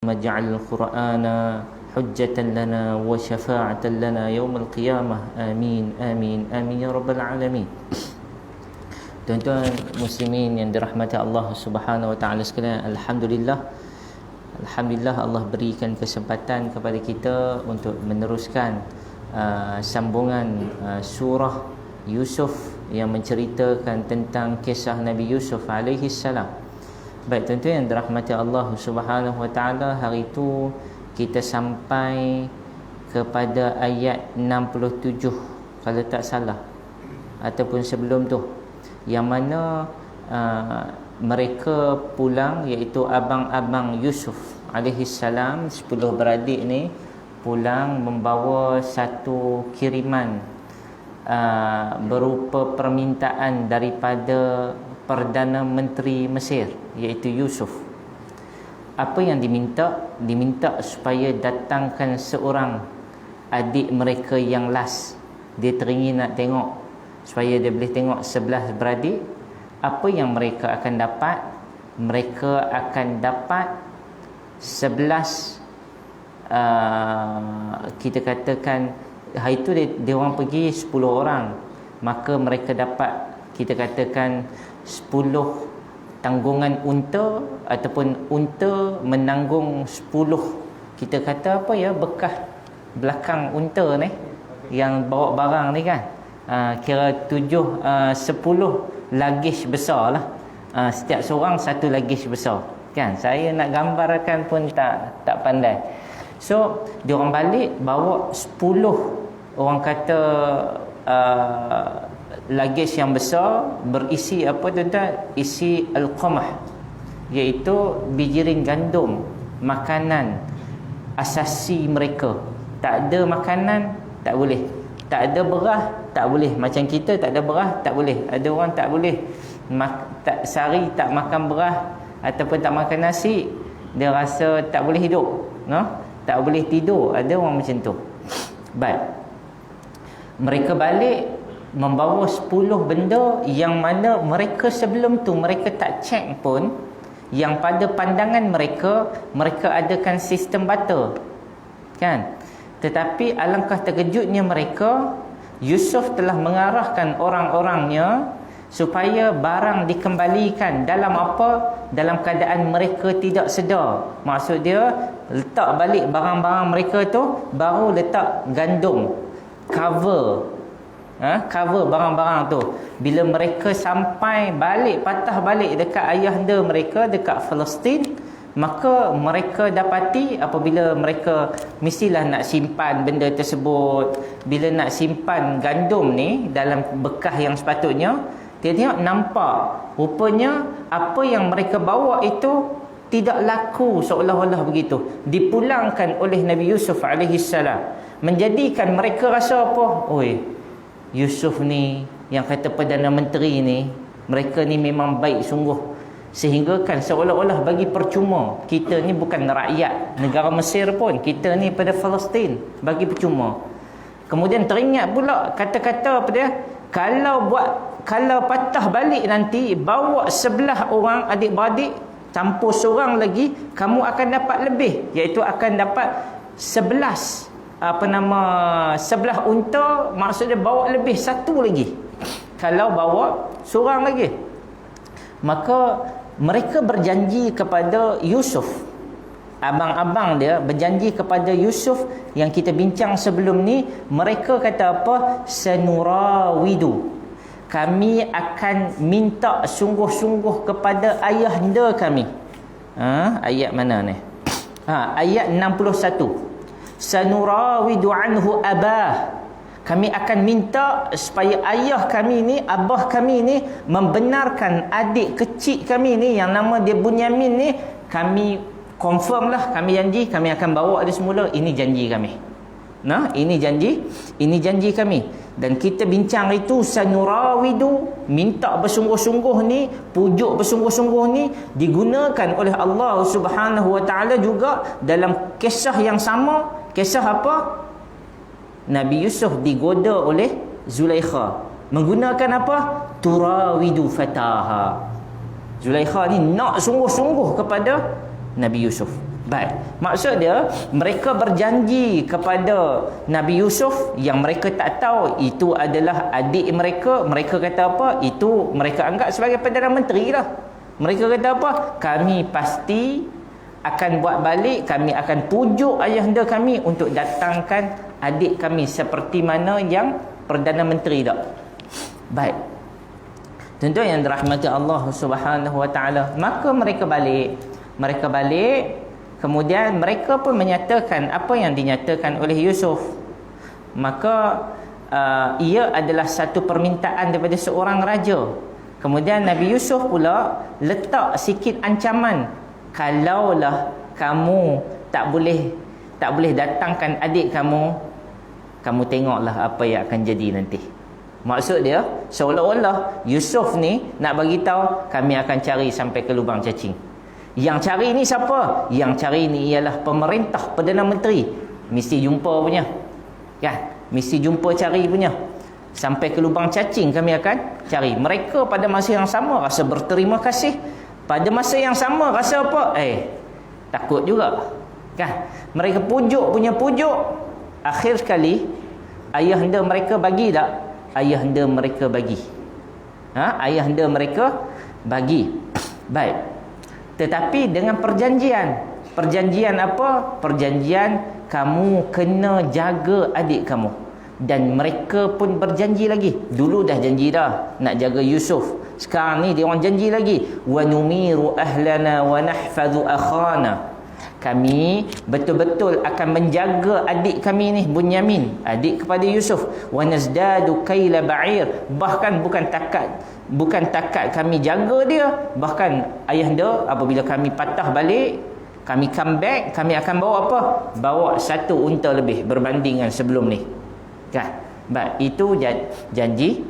واجعل القرآن حجة لنا وشفاعة لنا يوم القيامة آمين آمين آمين يا رب العالمين. Tuan-tuan muslimin yang dirahmati Allah Subhanahu wa taala sekalian, alhamdulillah Allah berikan kesempatan kepada kita untuk meneruskan sambungan surah Yusuf yang menceritakan tentang kisah Nabi Yusuf alaihi salam. Baik tuan-tuan yang dirahmati Allah Subhanahu wa taala, hari itu kita sampai kepada ayat 67 kalau tak salah, ataupun sebelum tu, yang mana mereka pulang, iaitu abang-abang Yusuf alaihi salam, 10 beradik ni pulang membawa satu kiriman berupa permintaan daripada Perdana Menteri Mesir, iaitu Yusuf. Apa yang diminta? Diminta supaya datangkan seorang adik mereka yang last. Dia teringin nak tengok, supaya dia boleh tengok 11 beradik. Apa yang mereka akan dapat? Mereka akan dapat 11 kita katakan hari itu dia orang pergi 10 orang, maka mereka dapat, kita katakan 10 tanggungan unta, ataupun unta menanggung 10, kita kata apa ya, bekas belakang unta ni yang bawa barang ni kan, kira 10 lagis besar lah, setiap seorang satu lagis besar kan. Saya nak gambarkan pun tak pandai. So dia orang balik bawa 10 orang kata lagis yang besar, berisi apa tuan-tuan? Isi al-qamah, iaitu bijirin gandum, makanan asasi mereka. Tak ada makanan tak boleh, tak ada beras tak boleh. Macam kita tak ada beras tak boleh, ada orang tak boleh sehari tak makan beras ataupun tak makan nasi, dia rasa tak boleh hidup, no? Tak boleh tidur, ada orang macam tu. Baik, mereka balik membawa 10 benda yang mana mereka sebelum tu mereka tak check pun, yang pada pandangan mereka adakan sistem butter kan. Tetapi alangkah terkejutnya mereka, Yusuf telah mengarahkan orang-orangnya supaya barang dikembalikan dalam apa? Dalam keadaan mereka tidak sedar. Maksud dia, letak balik barang-barang mereka tu, baru letak gandum, cover barang-barang tu. Bila mereka sampai balik, patah balik dekat ayahanda mereka dekat Palestin, maka mereka dapati apabila mereka mestilah nak simpan benda tersebut, bila nak simpan gandum ni dalam bekas yang sepatutnya, dia tengok nampak rupanya apa yang mereka bawa itu tidak laku, seolah-olah begitu. Dipulangkan oleh Nabi Yusuf alaihi salam, menjadikan mereka rasa apa? Oi, Yusuf ni yang kata Perdana Menteri ni, mereka ni memang baik sungguh, sehingga kan seolah-olah bagi percuma. Kita ni bukan rakyat negara Mesir pun, kita ni pada Palestin, bagi percuma. Kemudian teringat pula kata-kata apa dia, kalau patah balik nanti, bawa 11 orang adik-beradik, campur seorang lagi, kamu akan dapat lebih, iaitu akan dapat 11 11 unta, maksudnya bawa lebih satu lagi kalau bawa seorang lagi. Maka mereka berjanji kepada Yusuf, abang-abang dia berjanji kepada Yusuf yang kita bincang sebelum ni. Mereka kata apa? Sanurawidu, kami akan minta sungguh-sungguh kepada ayahanda kami. Ayat mana ni? Ayat 61. Sanurawidu anhu abah, kami akan minta supaya ayah kami ni, abah kami ni, membenarkan adik kecil kami ni yang nama dia Bunyamin ni. Kami confirm lah, kami janji kami akan bawa dia semula. Ini janji kami. Nah, ini janji kami. Dan kita bincang itu, sanurawidu, minta bersungguh-sungguh ni, pujuk bersungguh-sungguh ni, digunakan oleh Allah Subhanahu wa taala juga dalam kisah yang sama. Kisah apa? Nabi Yusuf digoda oleh Zulaikha, menggunakan apa? Turawidu fataha. Zulaikha ni nak sungguh-sungguh kepada Nabi Yusuf. Baik. Maksud dia, mereka berjanji kepada Nabi Yusuf yang mereka tak tahu itu adalah adik mereka. Mereka kata apa? Itu mereka anggap sebagai Perdana Menteri lah. Mereka kata apa? Kami pasti akan buat balik, kami akan pujuk ayahanda kami untuk datangkan adik kami seperti mana yang Perdana Menteri tak. Baik. Tentu yang dirahmati Allah Subhanahu Wa Taala. Maka mereka balik. Kemudian mereka pun menyatakan apa yang dinyatakan oleh Yusuf. Maka ia adalah satu permintaan daripada seorang raja. Kemudian Nabi Yusuf pula letak sikit ancaman, kalaulah kamu tak boleh datangkan adik kamu, kamu tengoklah apa yang akan jadi nanti. Maksud dia seolah-olah Yusuf ni nak bagi tahu kami akan cari sampai ke lubang cacing. Yang cari ni siapa? Yang cari ni ialah pemerintah, Perdana Menteri. Mesti jumpa punya. Kan? Mesti jumpa cari punya. Sampai ke lubang cacing kami akan cari. Mereka pada masa yang sama rasa berterima kasih. Pada masa yang sama rasa apa? Takut juga. Kan? Mereka pujuk punya pujuk. Akhir sekali ayahanda mereka bagi tak? Ayahanda mereka bagi. Ayahanda mereka bagi. Baik. Tetapi dengan perjanjian. Perjanjian apa? Perjanjian kamu kena jaga adik kamu. Dan mereka pun berjanji lagi. Dulu dah janji dah nak jaga Yusuf. Sekarang ni dia orang janji lagi. Wa numiru ahlana wa nahfadhu akhana. Kami betul-betul akan menjaga adik kami ni, Bunyamin, adik kepada Yusuf. Wa nazdadu kaila ba'ir. Bahkan bukan takat kami jaga dia, bahkan ayahanda apabila kami patah balik, kami come back, kami akan bawa apa? Bawa satu unta lebih berbandingan sebelum ni. Kan? Baik, itu janji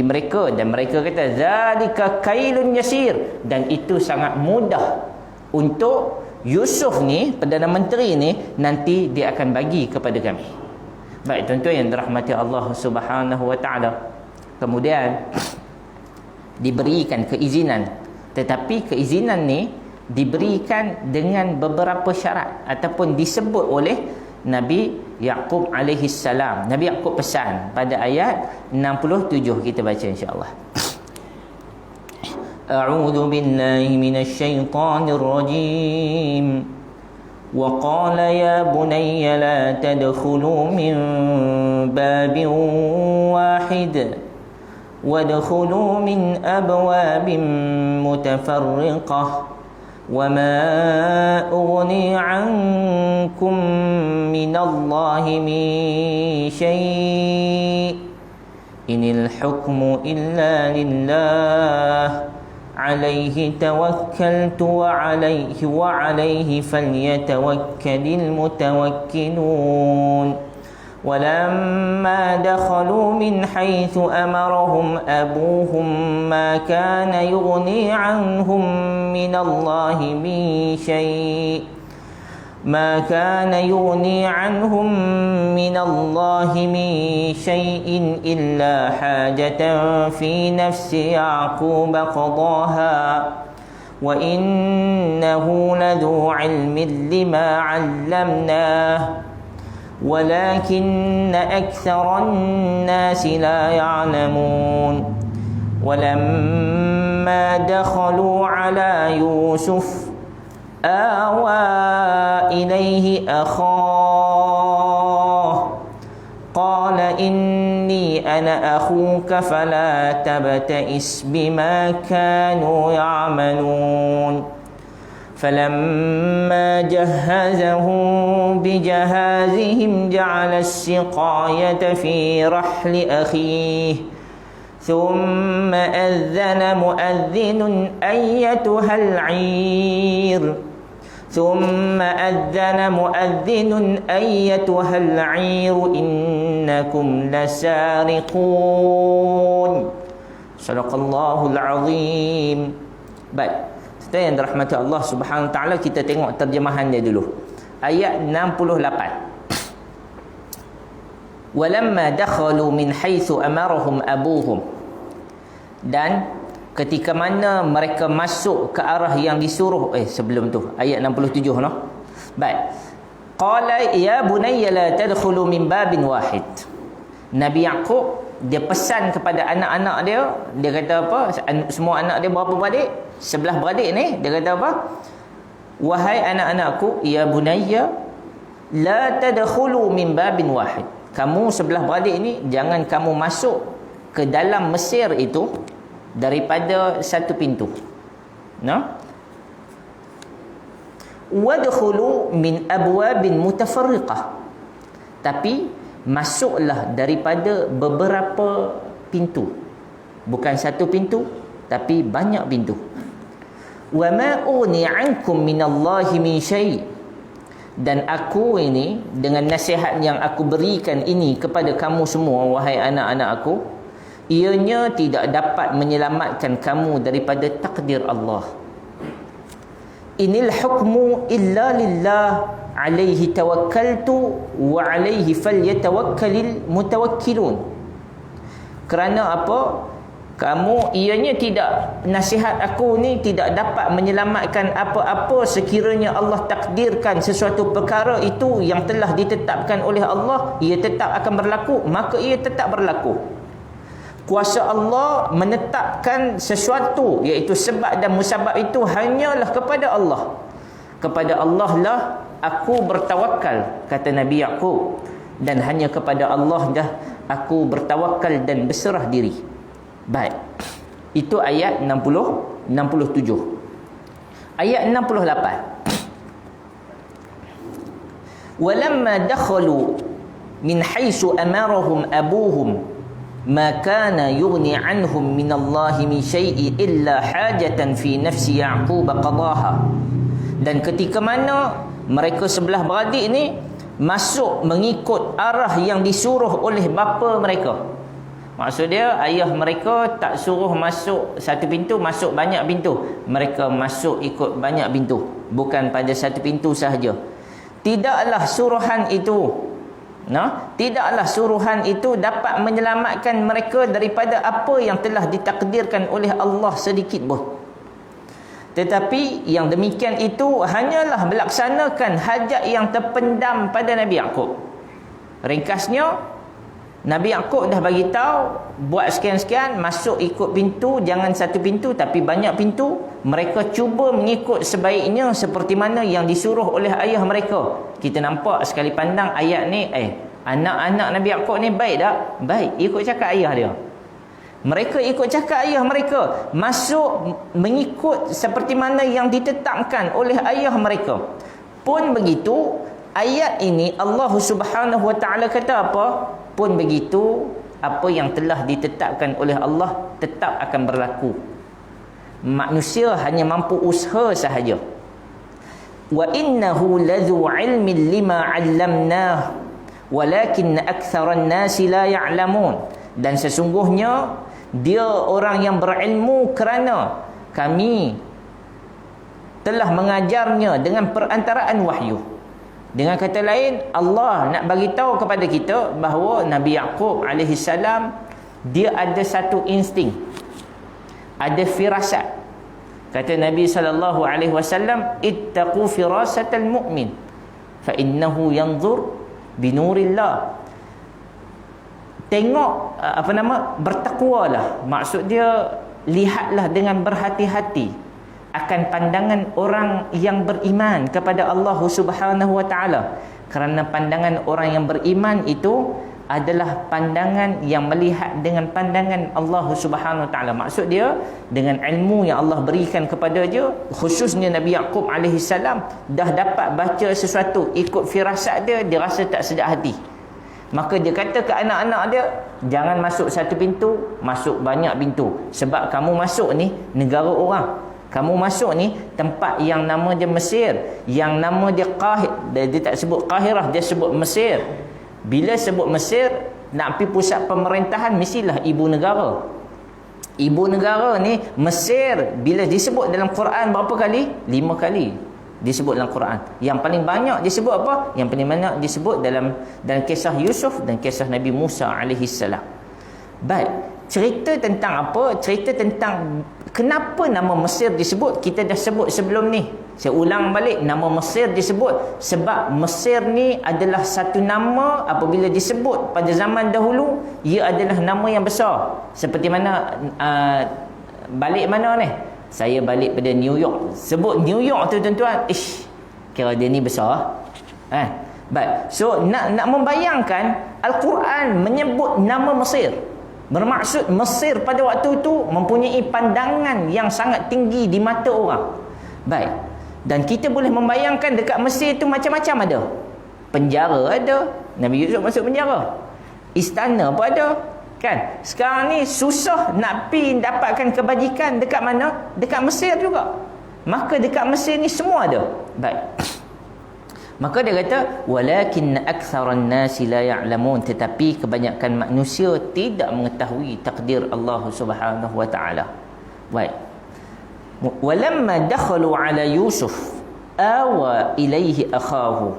mereka, dan mereka kata zalika kailun yasir, dan itu sangat mudah untuk Yusuf ni, Perdana Menteri ni, nanti dia akan bagi kepada kami. Baik, tuan-tuan yang dirahmati Allah Subhanahu Wa Taala. Kemudian diberikan keizinan, tetapi keizinan ni diberikan dengan beberapa syarat ataupun disebut oleh Nabi Yaqub alaihi salam. Nabi Yaqub pesan pada ayat 67, kita baca insya-Allah. A'udzu billahi minasy syaithanir rajim. Wa qala ya bunayya la tadkhulu min babin wahid وادخلوا من أبواب متفرقة وما أغني عنكم من الله من شيء إن الحكم إلا لله عليه توكلت وعليه فليتوكل المتوكلون ولما دخلوا من حيث أمرهم أبوهم ما كان يغني عنهم من الله من شيء إلا حاجة في نفس يعقوب قضاها وإنه لذو علم لما علمناه ولكن أكثر الناس لا يعلمون ولما دخلوا على يوسف آوى إليه أخاه قال إني أنا أخوك فلا تبتئس بما كانوا يعملون فلما جهزهم بجهازهم جعل السقاية في رحل أخيه ثم أذن مؤذن أيتها العير إنكم لسارقون صدق الله العظيم. Baik, kita yang dirahmati Allah Subhanahu Wa Taala, kita tengok terjemahan dia dulu. Ayat 68. Walamma dakhalu min haitsu amarahum abuhum. Dan ketika mana mereka masuk ke arah yang disuruh, sebelum tu ayat 67 noh. Baik. Qala ya bunayya la tadkhulu min babin wahid. Nabi Yaqub dia pesan kepada anak-anak dia kata apa? Semua anak dia berapa beradik? 11 beradik ni. Dia kata apa? Wahai anak-anakku, ya bunayya la tadkhulu min babin wahid. Kamu 11 beradik ni jangan kamu masuk ke dalam Mesir itu daripada satu pintu. Nah? Wadkhulu min abwabin mutafarriqah. Tapi masuklah daripada beberapa pintu. Bukan satu pintu, tapi banyak pintu. Wa ma uni ankum minallahi min syai'. Dan aku ini dengan nasihat yang aku berikan ini kepada kamu semua wahai anak-anak aku, ianya tidak dapat menyelamatkan kamu daripada takdir Allah. Inil hukmu illa lillah alaihi tawakkaltu wa alaihi falyatawakkalil mutawakkilun. Kerana apa? Kamu ianya tidak, nasihat aku ni tidak dapat menyelamatkan apa-apa sekiranya Allah takdirkan sesuatu perkara itu yang telah ditetapkan oleh Allah, ia tetap akan berlaku, maka ia tetap berlaku. Kuasa Allah menetapkan sesuatu, iaitu sebab dan musabab itu hanyalah kepada Allah. Kepada Allah lah aku bertawakal, kata Nabi Yaqub, dan hanya kepada Allah dah aku bertawakal dan berserah diri. Baik. Itu ayat 67. Ayat 68. Walamma dakhalu min haitsu amarahum abuhum ma kana yughni anhum min Allah min syai'in illa hajatan fi nafsi Yaqub qadaha. Dan ketika mana mereka 11 beradik ni masuk mengikut arah yang disuruh oleh bapa mereka. Maksud dia, ayah mereka tak suruh masuk satu pintu, masuk banyak pintu. Mereka masuk ikut banyak pintu, bukan pada satu pintu sahaja. Tidaklah suruhan itu, tidaklah suruhan itu dapat menyelamatkan mereka daripada apa yang telah ditakdirkan oleh Allah sedikit pun. Tetapi yang demikian itu hanyalah melaksanakan hajat yang terpendam pada Nabi Yaqub. Ringkasnya, Nabi Yaqub dah bagi tahu buat sekian-sekian, masuk ikut pintu, jangan satu pintu tapi banyak pintu. Mereka cuba mengikut sebaiknya seperti mana yang disuruh oleh ayah mereka. Kita nampak sekali pandang ayat ni, anak-anak Nabi Yaqub ni baik tak? Baik, ikut cakap ayah dia. Mereka ikut cakap ayah mereka, masuk mengikut seperti mana yang ditetapkan oleh ayah mereka. Pun begitu, ayat ini Allah Subhanahu Wa Taala kata apa? Pun begitu, apa yang telah ditetapkan oleh Allah tetap akan berlaku. Manusia hanya mampu usaha sahaja. Wa innahu ladzu ilmin lima 'allamnah walakin aktsaran nasi la ya'lamun. Dan sesungguhnya dia orang yang berilmu kerana kami telah mengajarnya dengan perantaraan wahyu. Dengan kata lain, Allah nak bagi tahu kepada kita bahawa Nabi Yaqub alaihi salam dia ada satu insting, ada firasat. Kata Nabi sallallahu alaihi wasallam, ittaqu firasatal mu'min fa innahu yanzur binurillah. Tengok bertakwalah. Maksud dia, lihatlah dengan berhati-hati akan pandangan orang yang beriman kepada Allah Subhanahu Wa Taala. Kerana pandangan orang yang beriman itu adalah pandangan yang melihat dengan pandangan Allah Subhanahu Wa Taala. Maksud dia, dengan ilmu yang Allah berikan kepada dia, khususnya Nabi Yaqub alaihi salam dah dapat baca sesuatu, ikut firasat dia, dia rasa tak sedap hati. Maka dia kata ke anak-anak dia, jangan masuk satu pintu, masuk banyak pintu. Sebab kamu masuk ni negara orang. Kamu masuk ni tempat yang nama dia Mesir, yang nama dia dia tak sebut Qahirah, dia sebut Mesir. Bila sebut Mesir, nak pergi pusat pemerintahan, mestilah ibu negara. Ibu negara ni Mesir, bila disebut dalam Quran berapa kali? 5 kali disebut dalam Quran. Yang paling banyak disebut apa? Yang paling banyak disebut dalam kisah Yusuf dan kisah Nabi Musa alaihi salam. Baik, cerita tentang apa? Cerita tentang kenapa nama Mesir disebut. Kita dah sebut sebelum ni. Saya ulang balik, nama Mesir disebut sebab Mesir ni adalah satu nama apabila disebut pada zaman dahulu, ia adalah nama yang besar. Seperti mana balik mana ni? Saya balik pada New York. Sebut New York tu tuan-tuan, kira dia ni besar. Baik. So nak membayangkan Al-Quran menyebut nama Mesir. Bermaksud Mesir pada waktu itu mempunyai pandangan yang sangat tinggi di mata orang. Baik. Dan kita boleh membayangkan dekat Mesir itu macam-macam ada. Penjara ada. Nabi Yusuf masuk penjara. Istana pun ada. Kan? Sekarang ni susah nak pergi dapatkan kebajikan dekat mana? Dekat Mesir juga. Maka dekat Mesir ni semua ada. Baik. Maka dia kata walakin aktsaran nasi la ya'lamun, tetapi kebanyakan manusia tidak mengetahui takdir Allah Subhanahu wa taala. Baik. Walamma dakhalu ala Yusuf awa ilaihi akhahu.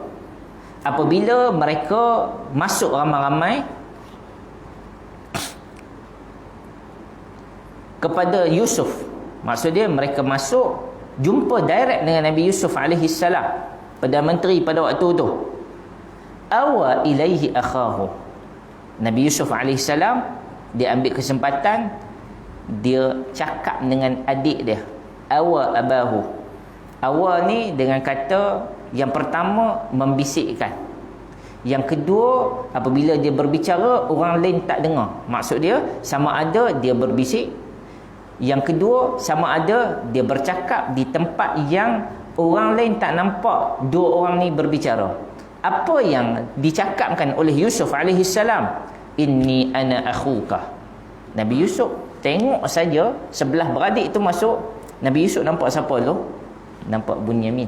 Apabila mereka masuk ramai-ramai kepada Yusuf, maksudnya mereka masuk jumpa direct dengan Nabi Yusuf alaihi salam, Perdana Menteri pada waktu tu. Awa ilaihi akhahu. Nabi Yusuf AS, dia ambil kesempatan, dia cakap dengan adik dia. Awa abahu. Awa ni dengan kata yang pertama membisikkan. Yang kedua, apabila dia berbicara orang lain tak dengar. Maksud dia sama ada dia berbisik. Yang kedua, sama ada dia bercakap di tempat yang orang lain tak nampak dua orang ni berbicara. Apa yang dicakapkan oleh Yusuf AS? Inni ana akhuka. Nabi Yusuf tengok saja sebelah beradik tu masuk. Nabi Yusuf nampak siapa tu? Nampak Bunyamin.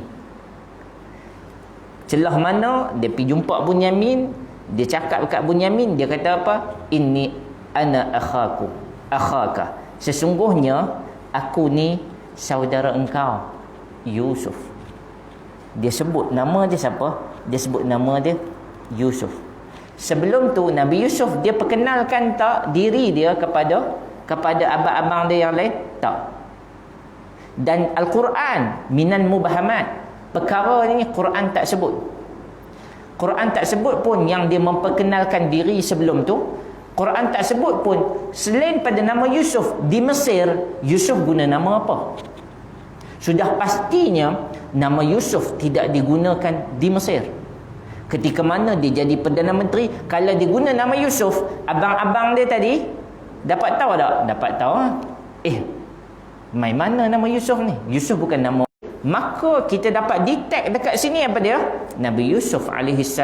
Celah mana dia pergi jumpa Bunyamin, dia cakap dekat Bunyamin, dia kata apa? Inni ana akhaka. Sesungguhnya aku ni saudara engkau, Yusuf. Dia sebut nama dia siapa? Dia sebut nama dia Yusuf. Sebelum tu Nabi Yusuf dia perkenalkan tak diri dia kepada abang-abang dia yang lain? Tak. Dan Al-Quran minan mubahamat, perkara ni Quran tak sebut. Quran tak sebut pun yang dia memperkenalkan diri sebelum tu. Quran tak sebut pun selain pada nama Yusuf di Mesir, Yusuf guna nama apa. Sudah pastinya nama Yusuf tidak digunakan di Mesir. Ketika mana dia jadi Perdana Menteri, kalau dia guna nama Yusuf, abang-abang dia tadi dapat tahu tak? Dapat tahu. Mai mana nama Yusuf ni? Yusuf bukan nama. Maka kita dapat detect dekat sini apa dia? Nabi Yusuf AS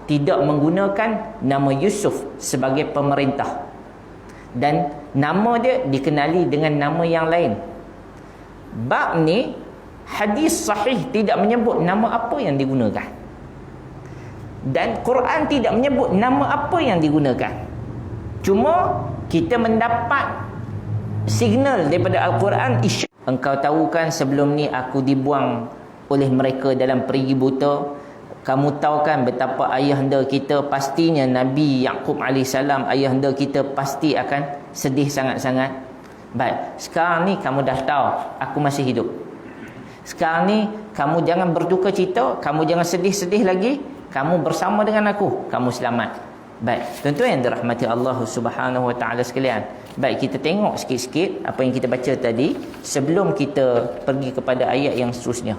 tidak menggunakan nama Yusuf sebagai pemerintah. Dan nama dia dikenali dengan nama yang lain. Bab ni hadis sahih tidak menyebut nama apa yang digunakan. Dan Quran tidak menyebut nama apa yang digunakan. Cuma kita mendapat signal daripada Al-Quran. Engkau tahu kan sebelum ni aku dibuang oleh mereka dalam perigi buta. Kamu tahu kan betapa ayahanda kita, pastinya Nabi Yaqub AS, ayahanda kita pasti akan sedih sangat-sangat. Baik, sekarang ni kamu dah tahu aku masih hidup. Sekarang ni kamu jangan berduka cita, kamu jangan sedih-sedih lagi. Kamu bersama dengan aku, kamu selamat. Baik, tentu yang dirahmati Allah Subhanahu wa taala sekalian. Baik, kita tengok sikit-sikit apa yang kita baca tadi sebelum kita pergi kepada ayat yang seterusnya.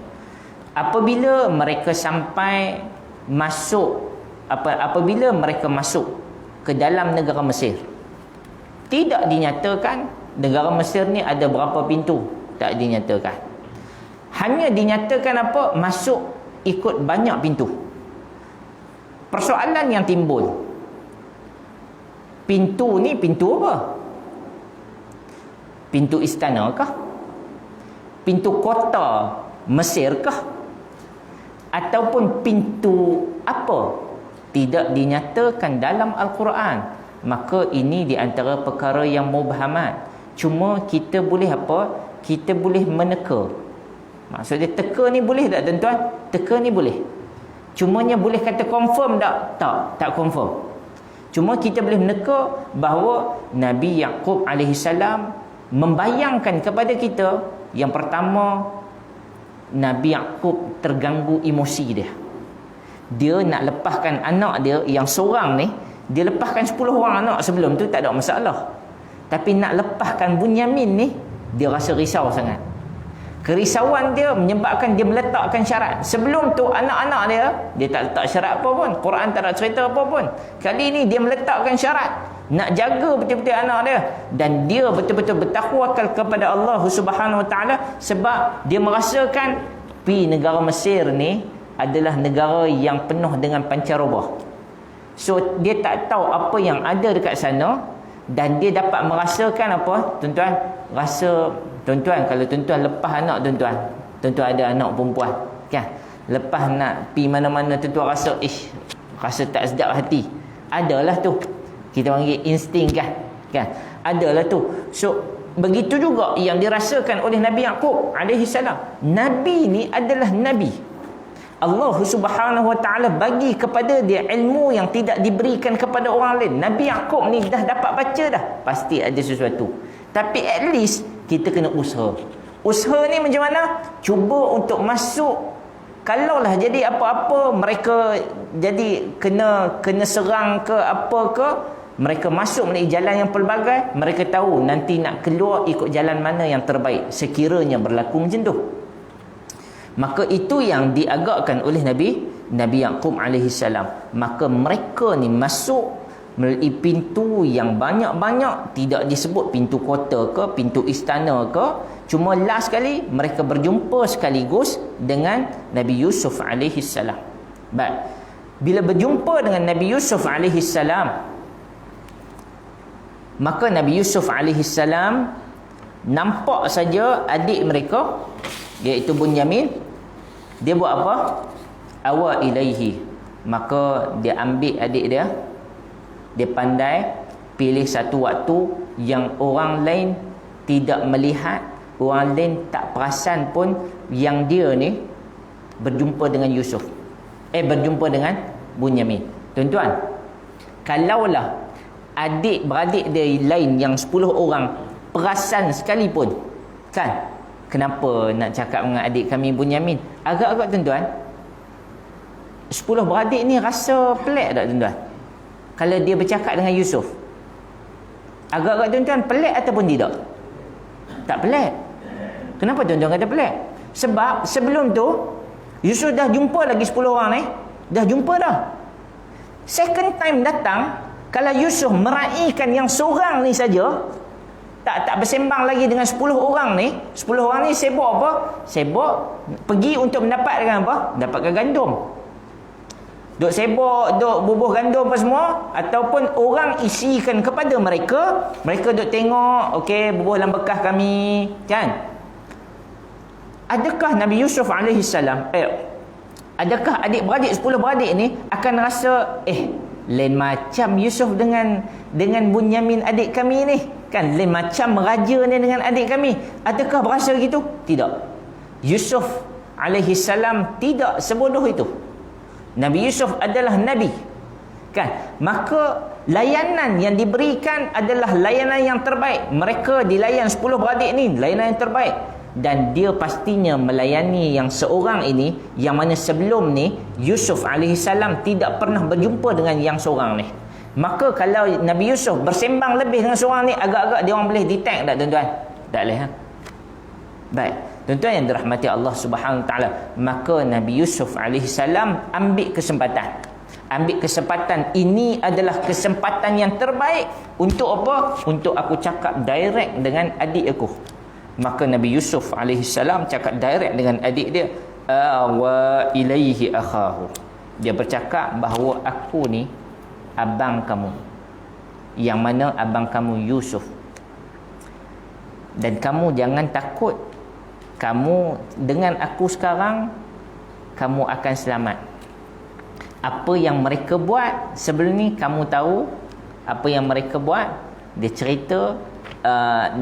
Apabila mereka sampai masuk apabila mereka masuk ke dalam negara Mesir, tidak dinyatakan negara Mesir ni ada berapa pintu, tak dinyatakan. Hanya dinyatakan apa? Masuk ikut banyak pintu. Persoalan yang timbul, pintu ni pintu apa? Pintu istana kah? Pintu kota Mesir kah? Ataupun pintu apa? Tidak dinyatakan dalam Al-Quran. Maka ini di antara perkara yang mubhamat. Cuma kita boleh apa? Kita boleh meneka. Maksudnya teka ni boleh tak tuan-tuan? Teka ni boleh. Cumanya boleh kata confirm tak? Tak confirm. Cuma kita boleh meneka bahawa Nabi Yaqub alaihissalam membayangkan kepada kita, yang pertama, Nabi Yaqub terganggu emosi dia. Dia nak lepaskan anak dia yang seorang ni, dia lepaskan 10 orang anak sebelum tu tak ada masalah. Tapi nak lepaskan Bunyamin ni, dia rasa risau sangat. Kerisauan dia menyebabkan dia meletakkan syarat. Sebelum tu anak-anak dia tak letak syarat apa pun. Quran tak ada cerita apa pun. Kali ni dia meletakkan syarat. Nak jaga betul-betul anak dia. Dan dia betul-betul bertakwakal kepada Allah Subhanahu Wa Taala, sebab dia merasakan negara Mesir ni adalah negara yang penuh dengan pancaroba. So dia tak tahu apa yang ada dekat sana. Dan dia dapat merasakan apa, tuan-tuan? Rasa, tuan-tuan, kalau tuan-tuan lepas anak tuan-tuan ada anak perempuan, kan? Lepas nak pi mana-mana, tuan-tuan rasa rasa tak sedap hati. Adalah tu. Kita panggil insting, kan? Adalah tu. So begitu juga yang dirasakan oleh Nabi Yaqub alaihi salam. Nabi ni adalah nabi. Allah Subhanahu Wa Taala bagi kepada dia ilmu yang tidak diberikan kepada orang lain. Nabi Yaqub ni dah dapat baca dah, pasti ada sesuatu. Tapi at least kita kena usaha. Usaha ni macam mana? Cuba untuk masuk. Kalaulah jadi apa-apa, mereka jadi kena serang ke apa ke, mereka masuk melalui jalan yang pelbagai, mereka tahu nanti nak keluar ikut jalan mana yang terbaik sekiranya berlaku macam tu. Maka itu yang diagakkan oleh Nabi Yaqub alaihi salam. Maka mereka ni masuk melalui pintu yang banyak-banyak, tidak disebut pintu kota ke, pintu istana ke. Cuma last sekali mereka berjumpa sekaligus dengan Nabi Yusuf alaihi salam. Baik. Bila berjumpa dengan Nabi Yusuf alaihi salam, maka Nabi Yusuf alaihi salam nampak saja adik mereka, iaitu Bunyamin. Dia buat apa? Awa ilaihi. Maka dia ambil adik dia. Dia pandai pilih satu waktu yang orang lain tidak melihat, orang lain tak perasan pun yang dia ni berjumpa dengan Yusuf. Berjumpa dengan Bunyamin. Tuan-tuan, kalaulah adik-beradik dia lain yang 10 orang perasan sekalipun, kan? Kenapa nak cakap dengan adik kami Bunyamin? Agak-agak tuan-tuan, 10 beradik ni rasa pelik tak tuan-tuan? Kalau dia bercakap dengan Yusuf, agak-agak tuan-tuan pelik ataupun tidak? Tak pelik. Kenapa tuan-tuan kata pelik? Sebab sebelum tu Yusuf dah jumpa lagi 10 orang ni. Dah jumpa dah. Second time datang, kalau Yusuf meraihkan yang seorang ni saja, tak bersembang lagi dengan 10 orang ni. 10 orang ni sibuk apa? Sibuk pergi untuk mendapatkan apa? Dapatkan gandum. Duk sibuk, duk bubuh gandum apa semua. Ataupun orang isikan kepada mereka. Mereka duk tengok, okey, bubuh dalam bekas kami, kan? Adakah Nabi Yusuf alaihissalam, adakah adik-beradik 10 beradik ni akan rasa, lain macam Yusuf dengan Bunyamin adik kami ni, kan? Lain macam raja ni dengan adik kami. Adakah berasa gitu? Tidak. Yusuf alaihissalam tidak sebodoh itu. Nabi Yusuf adalah Nabi, kan? Maka layanan yang diberikan adalah layanan yang terbaik. Mereka dilayan 10 beradik ni, layanan yang terbaik. Dan dia pastinya melayani yang seorang ini, yang mana sebelum ni Yusuf alaihissalam tidak pernah berjumpa dengan yang seorang ni. Maka kalau Nabi Yusuf bersembang lebih dengan seorang ni, agak-agak dia orang boleh detect tak tuan-tuan? Tak boleh, ha? Baik, tuan-tuan yang dirahmati Allah Subhanahu Wa Taala, maka Nabi Yusuf alaihissalam ambil kesempatan ini adalah kesempatan yang terbaik untuk apa? Untuk aku cakap direct dengan adik aku. Maka Nabi Yusuf alaihissalam cakap direct dengan adik dia, wa ilaihi akhahu. Dia bercakap bahawa aku ni abang kamu, yang mana abang kamu Yusuf. Dan kamu jangan takut, kamu dengan aku sekarang, kamu akan selamat. Apa yang mereka buat sebelum ni, kamu tahu apa yang mereka buat. Dia cerita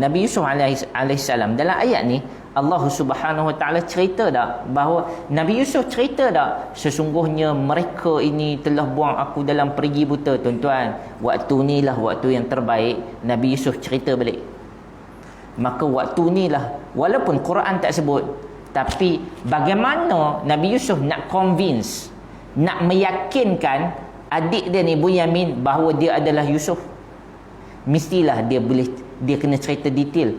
Nabi Yusuf alaihissalam dalam ayat ni, Allah Subhanahu Wa Taala cerita tak bahawa Nabi Yusuf cerita tak sesungguhnya mereka ini telah buang aku dalam perigi buta. Tuan-tuan, waktu ni lah waktu yang terbaik. Nabi Yusuf cerita balik. Maka waktu ni lah, walaupun Quran tak sebut, tapi bagaimana Nabi Yusuf nak convince, nak meyakinkan adik dia ni Bunyamin bahawa dia adalah Yusuf? Mestilah dia kena cerita detail.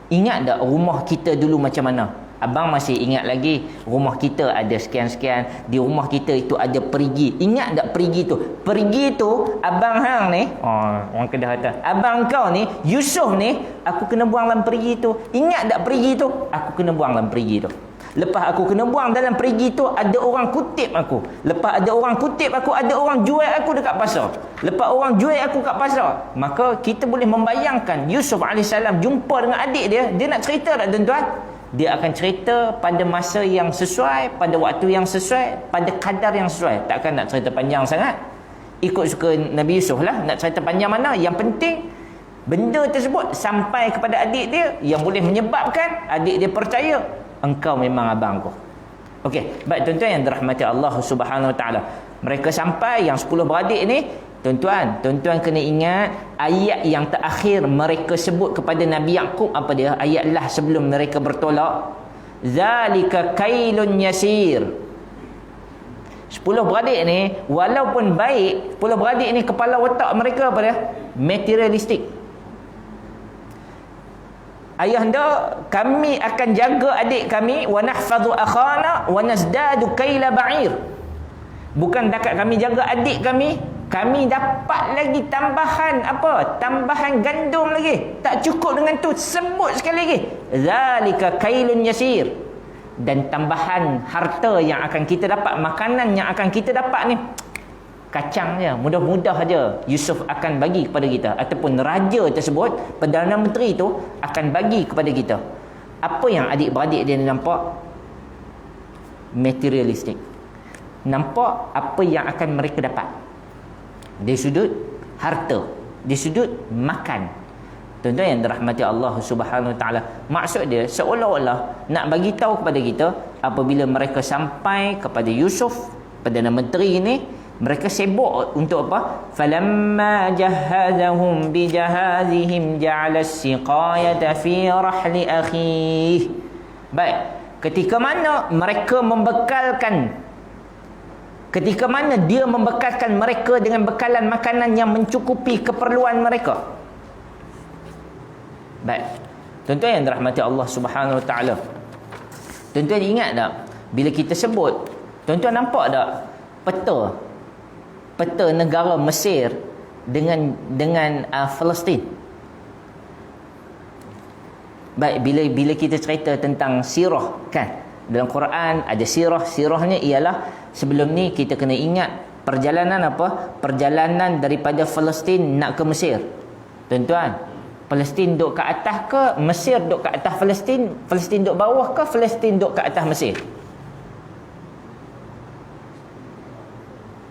Ingat tak rumah kita dulu macam mana? Abang masih ingat lagi, rumah kita ada sekian-sekian, di rumah kita itu ada perigi. Ingat tak perigi tu? Perigi tu abang hang ni, orang Kedah kata, abang kau ni Yusuf ni, aku kena buang dalam perigi tu. Ingat tak perigi tu? Aku kena buang dalam perigi tu. Lepas aku kena buang dalam perigi tu, ada orang kutip aku. Lepas ada orang kutip aku, ada orang jual aku dekat pasar. Lepas orang jual aku kat pasar, maka kita boleh membayangkan Yusuf AS jumpa dengan adik dia. Dia nak cerita tak tuan-tuan? Dia akan cerita pada masa yang sesuai, pada waktu yang sesuai, pada kadar yang sesuai. Takkan nak cerita panjang sangat. Ikut suka Nabi Yusuf lah. Nak cerita panjang mana? Yang penting benda tersebut sampai kepada adik dia, yang boleh menyebabkan adik dia percaya engkau memang abangku. Okey, baik tuan-tuan yang dirahmati Allah Subhanahu Wa Taala. Mereka sampai yang 10 beradik ni, tuan-tuan kena ingat ayat yang terakhir mereka sebut kepada Nabi Yaqub apa dia? Ayat lah sebelum mereka bertolak. Zalika kailun yasir. 10 beradik ni walaupun baik, 10 beradik ni kepala otak mereka apa dia? Materialistik. Ayahanda, kami akan jaga adik kami, wa nahfazu akhana wa nazdadu kaila ba'ir. Bukan dekat kami jaga adik kami, kami dapat lagi tambahan apa? Tambahan gandum lagi. Tak cukup dengan tu, sebut sekali lagi. Zalika kailun yasir. Dan tambahan harta yang akan kita dapat, makanan yang akan kita dapat ni kacang je, mudah-mudah aja Yusuf akan bagi kepada kita, ataupun raja tersebut, Perdana Menteri tu akan bagi kepada kita. Apa yang adik-beradik dia nampak? Materialistik. Nampak apa yang akan mereka dapat dari sudut harta, dari sudut makan. Tuan-tuan yang dirahmati Allah Subhanahu Wa Taala, maksud dia seolah-olah nak bagi tahu kepada kita, apabila mereka sampai kepada Yusuf, Perdana Menteri ini, mereka sibuk untuk apa? Falamma jahazahum bijahazihim ja'ala as-siqayata fi rahli akhih. Baik, ketika mana dia membekalkan mereka dengan bekalan makanan yang mencukupi keperluan mereka. Baik, tuan-tuan yang dirahmati Allah Subhanahu Wa Taala, tuan-tuan ingat tak bila kita sebut, tuan-tuan nampak tak peta negara Mesir dengan Palestin? Baik, bila kita cerita tentang sirah kan, dalam Quran ada sirahnya ialah sebelum ni kita kena ingat perjalanan apa? Perjalanan daripada Palestin nak ke Mesir. Tuan-tuan, Palestin duduk ke atas ke Mesir duduk ke atas Palestin? Palestin duduk bawah ke Palestin duduk ke atas Mesir?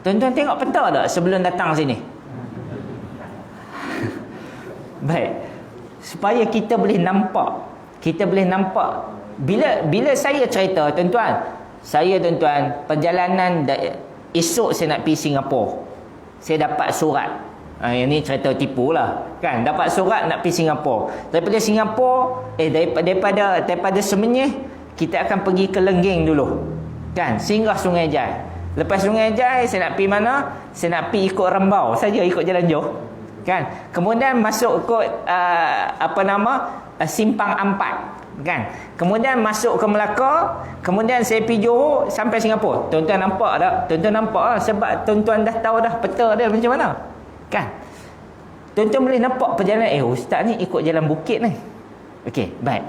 Tuan-tuan tengok peta tak sebelum datang sini? Baik, supaya kita boleh nampak. Bila saya cerita, tuan-tuan, perjalanan esok saya nak pergi Singapura. Saya dapat surat. Yang ni cerita tipu lah kan. Dapat surat nak pergi Singapura. Daripada Singapura, daripada Semenyih, kita akan pergi ke Lenggeng dulu kan, singgah Sungai Jai. Lepas Sungai Jai, saya nak pergi mana? Saya nak pergi ikut Rembau saja, ikut Jalan Johor kan. Kemudian masuk ikut Simpang Ampat kan. Kemudian masuk ke Melaka, kemudian saya pergi Johor sampai Singapura. Tuan-tuan nampak tak? Tuan-tuan nampak lah, sebab tuan-tuan dah tahu dah peta dia macam mana kan. Tuan-tuan boleh nampak perjalanan, ustaz ni ikut jalan bukit ni. Okey, baik.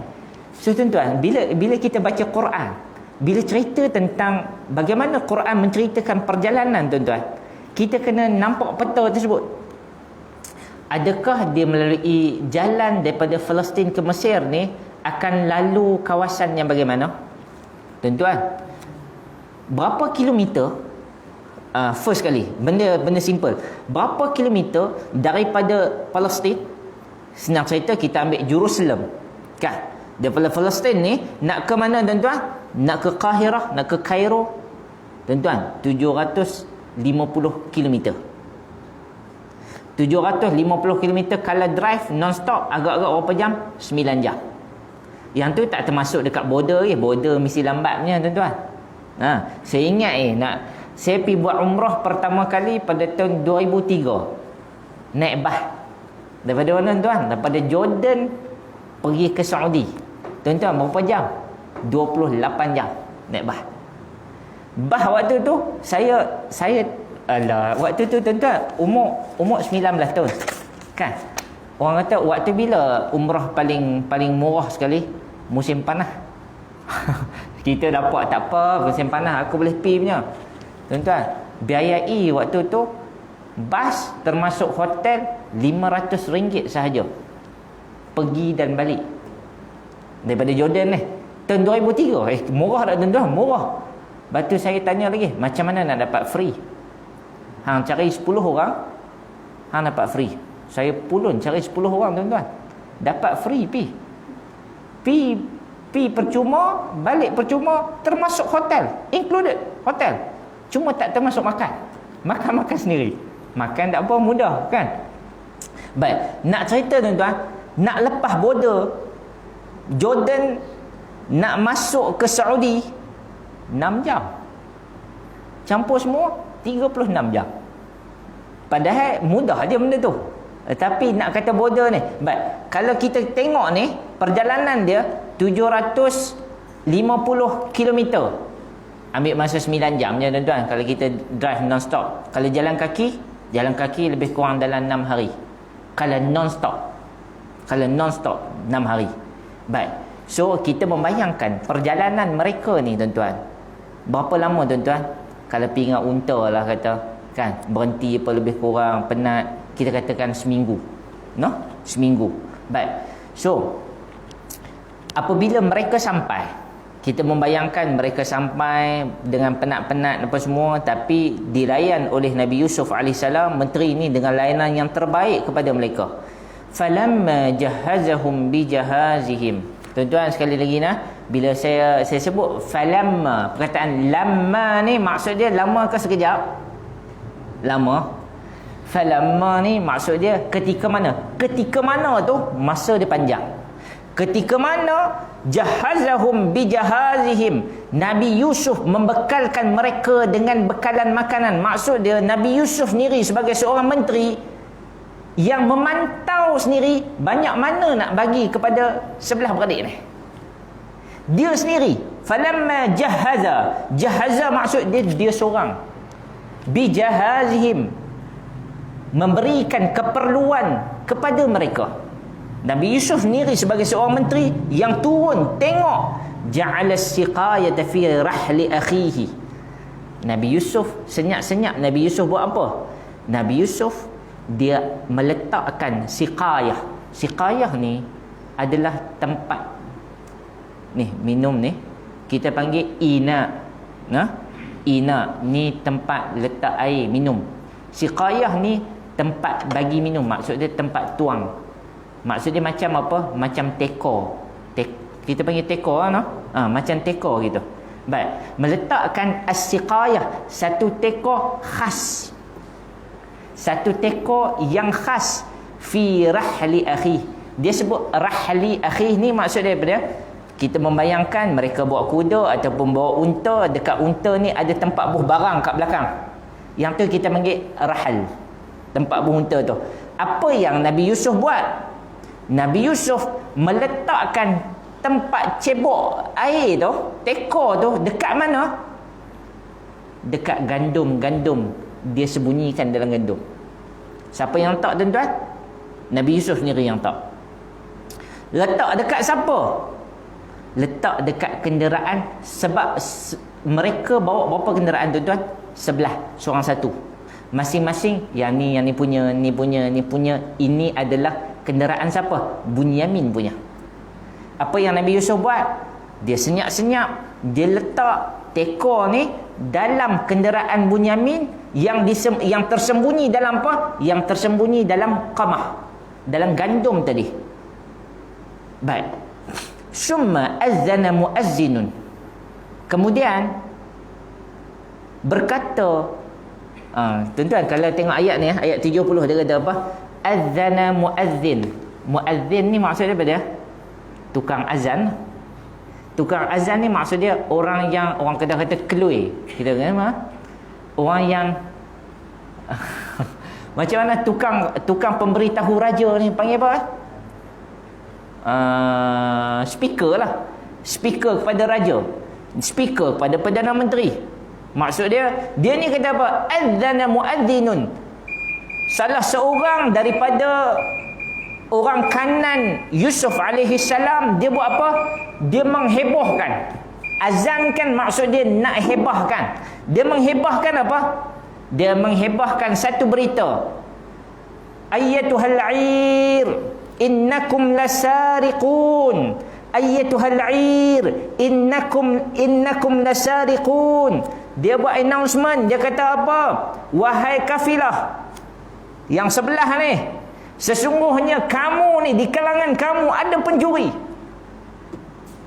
So tuan-tuan, bila kita baca Quran, bila cerita tentang bagaimana Quran menceritakan perjalanan, tuan-tuan, kita kena nampak peta tersebut. Adakah dia melalui jalan daripada Palestin ke Mesir ni akan lalu kawasan yang bagaimana? Tuan-tuan, berapa kilometer? First kali, benda simple. Berapa kilometer daripada Palestin? Senang cerita, kita ambil Jerusalem kan. Daripada Palestin ni nak ke mana tuan-tuan? Nak ke Kahirah, nak ke Kairo. Tuan-tuan, 750 km. 750 km kalau drive non-stop agak-agak berapa jam? 9 jam. Yang tu tak termasuk dekat border ke. Border mesti lambatnya tuan-tuan. Saya ingat saya pergi buat umrah pertama kali pada tahun 2003. Naik bah. Daripada mana tuan? Daripada Jordan pergi ke Saudi. Tuan-tuan berapa jam? 28 jam naik bah. Bah waktu tu saya waktu tu tuan-tuan umur 19 tahun. Kan? Orang kata waktu bila umrah paling murah sekali? Musim panas. Kita dapat tak apa, musim panas aku boleh pergi punya. Tuan-tuan, biayai waktu tu bas termasuk hotel RM500 sahaja. Pergi dan balik. Daripada Jordan ni. Tahun 2003. Murah tak tuan-tuan? Murah. Lepas tu saya tanya lagi, macam mana nak dapat free? Hang cari 10 orang, hang dapat free. Saya pulun cari 10 orang tuan-tuan. Dapat free pi percuma, balik percuma, termasuk hotel, included hotel. Cuma tak termasuk makan. Makan sendiri. Makan tak apa, mudah kan? Baik, nak cerita tuan-tuan, nak lepas border Jordan nak masuk ke Saudi 6 jam. Campur semua 36 jam. Padahal mudah aja benda tu. Tapi nak kata border ni, baik, kalau kita tengok ni perjalanan dia 750 km. Ambil masa 9 jam je tuan-tuan kalau kita drive non-stop. Kalau jalan kaki lebih kurang dalam 6 hari. Kalau non-stop 6 hari. Baik. So kita membayangkan perjalanan mereka ni tuan-tuan. Berapa lama tuan-tuan? Kalau pergi dengan unta lah kata, kan, berhenti apa lebih kurang, penat, kita katakan seminggu. Seminggu. Baik. So apabila mereka sampai, kita membayangkan mereka sampai dengan penat-penat apa semua, tapi dilayan oleh Nabi Yusuf AS, menteri ni, dengan layanan yang terbaik kepada mereka. Falamma jahazahum bijahazihim. Tuan-tuan sekali lagi bila saya sebut falamma, perkataan lamma ni maksud dia lama ke sekejap? Lama. Falamma ni maksud dia ketika mana? Ketika mana tu masa dia panjang. Ketika mana jahazahum bijahazihim, Nabi Yusuf membekalkan mereka dengan bekalan makanan. Maksud dia Nabi Yusuf sendiri sebagai seorang menteri yang memantau sendiri banyak mana nak bagi kepada sebelah beradik ni. Dia sendiri. Falamma jahaza maksud dia seorang. Bijahazihim, memberikan keperluan kepada mereka. Nabi Yusuf sendiri sebagai seorang menteri yang turun tengok. Ja'ala siqayata fi rahli akhihi. Nabi Yusuf senyap-senyap. Nabi Yusuf buat apa? Nabi Yusuf dia meletakkan siqayah. Siqayah ni adalah tempat ni minum ni, kita panggil ina. Ina ni tempat letak air minum. Siqayah ni tempat bagi minum, maksud dia tempat tuang. Maksud dia macam apa? Macam teko. Kita panggil teko macam teko gitu. Baik, meletakkan as-siqayah, satu teko khas. Satu teko yang khas fi rahli akhi. Dia sebut rahli akhi ni maksud dia apa dia? Kita membayangkan mereka bawa kuda ataupun bawa unta, dekat unta ni ada tempat buh barang kat belakang. Yang tu kita panggil rahal. Tempat buh unta tu. Apa yang Nabi Yusuf buat? Nabi Yusuf meletakkan tempat cebok air tu, teko tu dekat mana? Dekat gandum. Dia sembunyikan dalam gandum. Siapa yang letak tuan-tuan? Nabi Yusuf sendiri yang letak. Letak dekat siapa? Letak dekat kenderaan. Sebab mereka bawa berapa kenderaan tuan-tuan? 11, seorang satu. Masing-masing yang ni punya, ni punya. Ini adalah kenderaan siapa? Bunyamin punya. Apa yang Nabi Yusuf buat? Dia senyap-senyap, dia letak teko ni dalam kenderaan Bunyamin yang tersembunyi dalam apa? Yang tersembunyi dalam qamah, dalam gandum tadi. Baik. summa azzana muazzinun, kemudian berkata, tuan-tuan kalau tengok ayat ni, ayat 70 dia kata apa? Azzana muazzin. Muazzin ni maksud dia apa dia? Tukang azan. Tukang azan ni maksud dia orang yang orang Kedah kata kelui. Kita kata apa? Orang yang macam mana tukang pemberitahu raja ni panggil apa? Speaker lah. Speaker kepada raja. Speaker kepada Perdana Menteri. Maksud dia ni kata apa? Adzana muadzinun. Salah seorang daripada orang kanan Yusuf alaihi salam, dia buat apa? Dia menghebohkan. Azan kan maksud dia nak hebahkan. Dia menghebahkan apa? Dia menghebahkan satu berita. Ayyatuhal 'ir innakum lasariqun. Ayyatuhal 'ir innakum lasariqun. Dia buat announcement, dia kata apa? Wahai kafilah yang sebelah ni, sesungguhnya kamu ni, di kalangan kamu ada pencuri.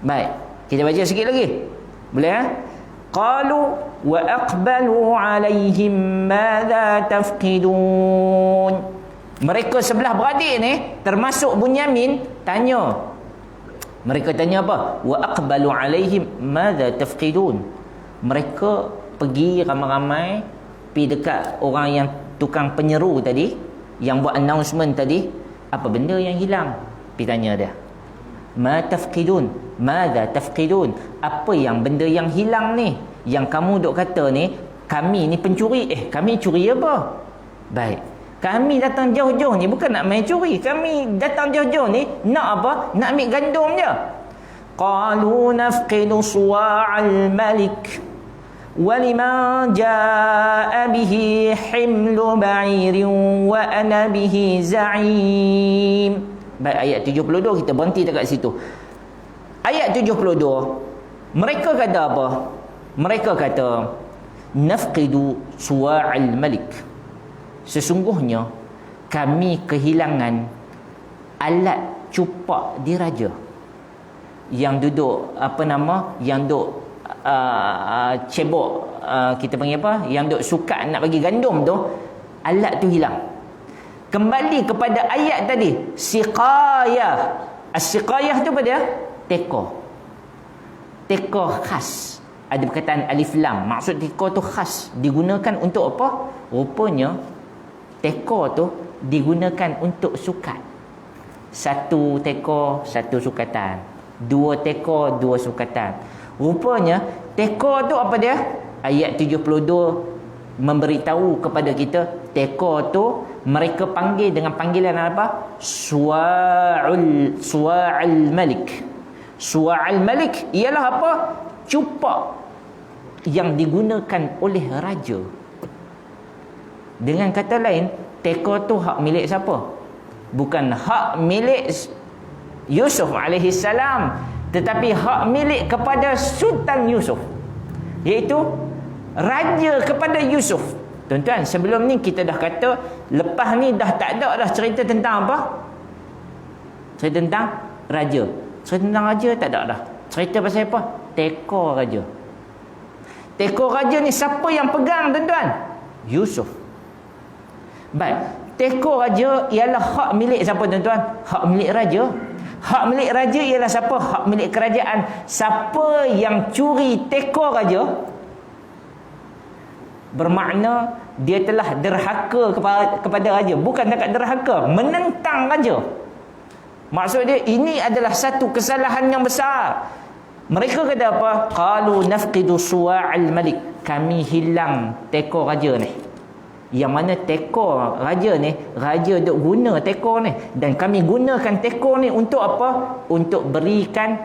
Baik, kita baca sikit lagi. Boleh ya? Qalu wa aqbalu alaihim madza tafqidun. Mereka sebelah beradik ni, termasuk Bunyamin, tanya. Mereka tanya apa? Wa aqbalu alaihim madza tafqidun. Mereka pergi ramai-ramai pergi dekat orang yang tukang penyeru tadi, yang buat announcement tadi, apa benda yang hilang? Pergi tanya dia. Ma tafqidun, madza tafqidun? Apa yang benda yang hilang ni? Yang kamu duk kata ni, kami ni pencuri. Kami curi apa? Baik. Kami datang jauh-jauh ni bukan nak main curi. Kami datang jauh-jauh ni nak apa? Nak ambil gandum je. Qalu nafqidu suwa'al malik waliman jaa bihi himlu ba'irin wa ana bihi za'im. Baik, ayat 72 kita berhenti dekat situ. Ayat 72, mereka kata apa? Mereka kata nafqidu suwa'al malik, sesungguhnya kami kehilangan alat cupak diraja yang duduk yang duk cebok, kita panggil apa, yang duk sukat nak bagi gandum tu, alat tu hilang. Kembali kepada ayat tadi, siqayah. As-siqayah tu apa dia? Teko khas. Ada perkataan alif lam, maksud teko tu khas, digunakan untuk apa? Rupanya teko tu digunakan untuk sukat. Satu teko, satu sukatan. Dua teko, dua sukatan. Rupanya teko tu apa dia? Ayat 72 memberitahu kepada kita, teko tu mereka panggil dengan panggilan apa? Suwa'ul malik. Suwa'ul malik ialah apa? Cupak yang digunakan oleh raja. Dengan kata lain, teko tu hak milik siapa? Bukan hak milik Yusuf alaihi salam, tetapi hak milik kepada Sultan Yusuf, iaitu raja kepada Yusuf. Tuan-tuan, sebelum ni kita dah kata, lepas ni dah tak ada dah cerita tentang apa? Cerita tentang raja. Cerita tentang raja tak ada dah. Cerita pasal apa? Teko raja. Teko raja ni siapa yang pegang, tuan-tuan? Yusuf. Baik, teko raja ialah hak milik siapa, tuan-tuan? Hak milik raja. Hak milik raja ialah siapa? Hak milik kerajaan. Siapa yang curi teko raja, bermakna dia telah derhaka kepada raja. Bukan dekat derhaka, menentang raja. Maksud dia ini adalah satu kesalahan yang besar. Mereka kata apa? Qalu nafqidu suwa'al malik. Kami hilang teko raja ni. Yang mana teko raja ni, raja duk guna teko ni, dan kami gunakan teko ni untuk apa? Untuk berikan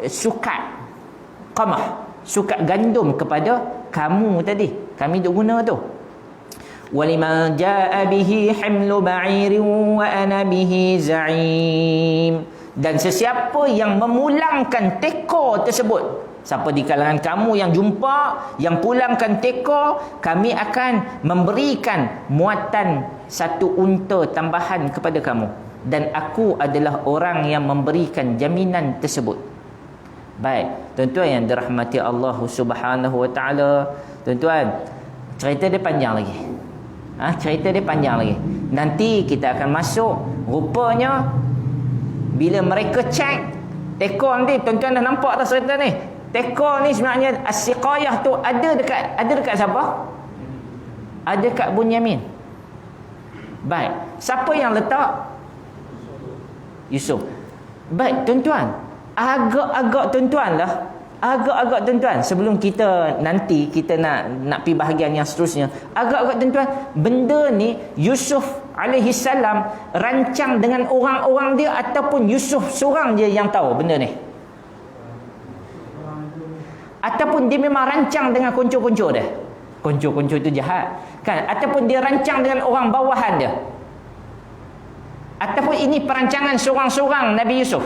sukat qamah, sukat gandum kepada kamu tadi. Kami duk guna tu. Waliman jaa bihi himlu ba'irin wa ana bihi za'im. Dan sesiapa yang memulangkan teko tersebut, siapa di kalangan kamu yang jumpa, yang pulangkan teko, kami akan memberikan muatan satu unta tambahan kepada kamu. dan aku adalah orang yang memberikan jaminan tersebut. Baik, tuan-tuan yang dirahmati Allah Subhanahu wa taala, tuan-tuan, cerita dia panjang lagi. Cerita dia panjang lagi. Nanti kita akan masuk, rupanya bila mereka cek tekor ni, tuan-tuan dah nampak tak cerita ni? Tekor ni sebenarnya as-siqayah tu ada dekat siapa? Ada kat Bunyamin. Baik, siapa yang letak? Yusuf. Baik, tuan-tuan, agak-agak tuan-tuan, sebelum kita nanti kita nak pergi bahagian yang seterusnya, agak-agak tuan-tuan, benda ni Yusuf alaihi salam rancang dengan orang-orang dia ataupun Yusuf seorang je yang tahu benda ni, ataupun dia memang rancang dengan konco-konco dia? Konco-konco itu jahat kan? Ataupun dia rancang dengan orang bawahan dia, ataupun ini perancangan seorang-seorang Nabi Yusuf?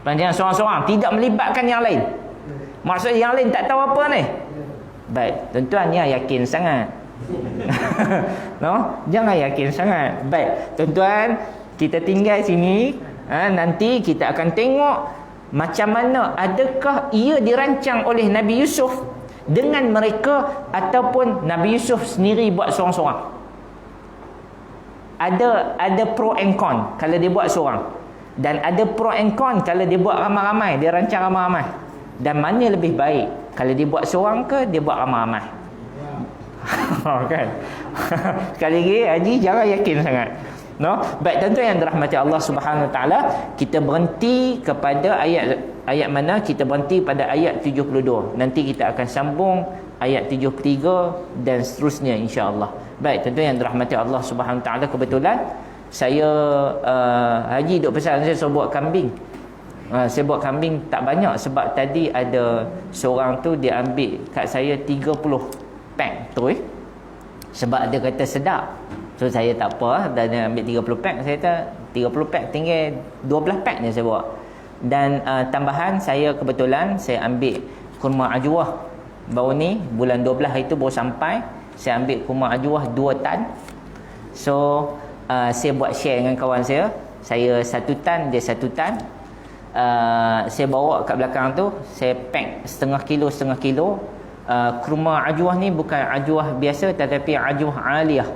Perancangan seorang-seorang, tidak melibatkan yang lain. Maksud yang lain tak tahu apa ni. Baik, tuan-tuan yang yakin sangat. No? Jangan yakin sangat. Baik, tuan-tuan, kita tinggal sini. Nanti kita akan tengok macam mana, adakah ia dirancang oleh Nabi Yusuf dengan mereka ataupun Nabi Yusuf sendiri buat seorang-seorang. Ada pro and con kalau dia buat seorang, dan ada pro and con kalau dia buat ramai-ramai, dia rancang ramai-ramai. Dan mana lebih baik, kalau dia buat seorang ke dia buat ramai-ramai? Kan? Sekali lagi, Haji jangan yakin sangat. No? Baik, tuan-tuan yang dirahmati Allah Subhanahu Wa Taala, kita berhenti kepada ayat mana? Kita berhenti pada ayat 72. Nanti kita akan sambung ayat 73 dan seterusnya insya-Allah. Baik, tuan-tuan yang dirahmati Allah Subhanahu Wa Taala, kebetulan saya Haji duk pesan saya suruh buat kambing. Saya buat kambing tak banyak sebab tadi ada seorang tu dia ambil kat saya 30 pack tu sebab dia kata sedap. So saya tak apa, dan dia ambil 30 pack. Saya kata 30 pack tinggal 12 pack je saya bawa. Dan tambahan saya kebetulan saya ambil kurma ajwah. Baru ni bulan 12 hari tu baru sampai. Saya ambil kurma ajwah 2 tan. So saya buat share dengan kawan saya. Saya 1 tan, dia 1 tan. Saya bawa kat belakang tu, saya pack setengah kilo. Kurma ajwah ni bukan ajwah biasa tetapi ajwah aliyah.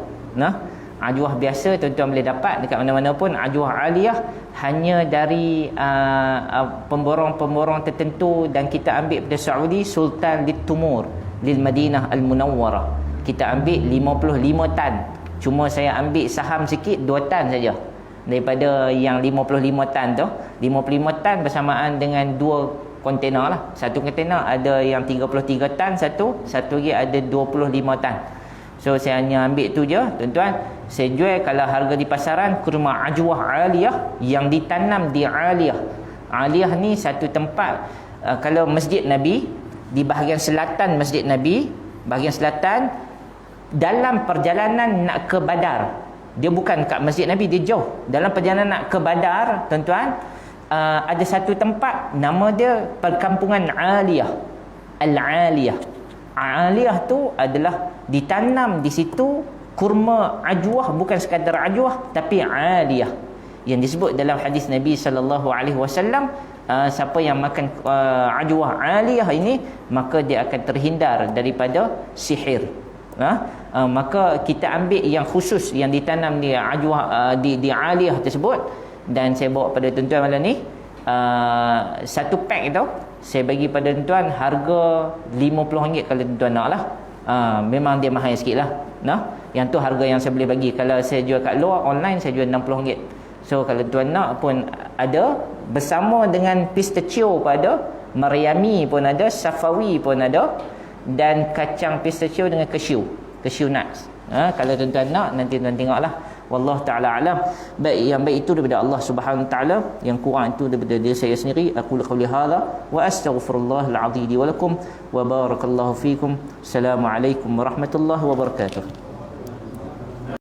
Ajwah biasa tuan-tuan boleh dapat dekat mana-mana pun. Ajwah aliyah hanya dari pemborong-pemborong tertentu, dan kita ambil pada Saudi, Sultan Litumur lil Madinah Al-Munawwarah. Kita ambil 55 tan. Cuma saya ambil saham sikit 2 tan saja daripada yang 55 tan tu. 55 tan bersamaan dengan 2 kontainer lah. Satu kontainer ada yang 33 tan, satu lagi ada 25 tan. So saya hanya ambil tu je, tuan-tuan. Saya jual kalau harga di pasaran kurma ajwah aliyah yang ditanam di Aliyah. Aliyah ni satu tempat, kalau Masjid Nabi, di bahagian selatan Masjid Nabi, bahagian selatan, dalam perjalanan nak ke Badar. Dia bukan kat Masjid Nabi, dia jauh. Dalam perjalanan nak ke Badar, tuan-tuan, ada satu tempat nama dia Perkampungan Aliyah. Al-Aliyah. Aliyah tu adalah ditanam di situ kurma ajwah, bukan sekadar ajwah tapi aliyah, yang disebut dalam hadis Nabi sallallahu alaihi wasallam, siapa yang makan ajwah aliyah ini maka dia akan terhindar daripada sihir. Maka kita ambil yang khusus yang ditanam di ajwah di aliyah tersebut, dan saya bawa pada tuan-tuan malam ni. Satu pack tu saya bagi pada tuan-tuan harga RM50 kalau tuan-tuan nak lah. Memang dia mahal sikit lah. Yang tu harga yang saya boleh bagi. Kalau saya jual kat luar online, saya jual RM60. So kalau tuan nak pun ada, bersama dengan pistachio pun ada, Maryami pun ada, Safawi pun ada, dan kacang pistachio dengan cashew nuts. Kalau tuan-tuan nak, nanti tuan tengoklah. Wallahu ta'ala alam. Baik, yang baik itu daripada Allah Subhanahu wa taala, yang kurang itu daripada diri saya sendiri. Aku qauli hadza wa astaghfirullahal azim li wa lakum wa barakallahu fikum. Assalamualaikum warahmatullahi wabarakatuh.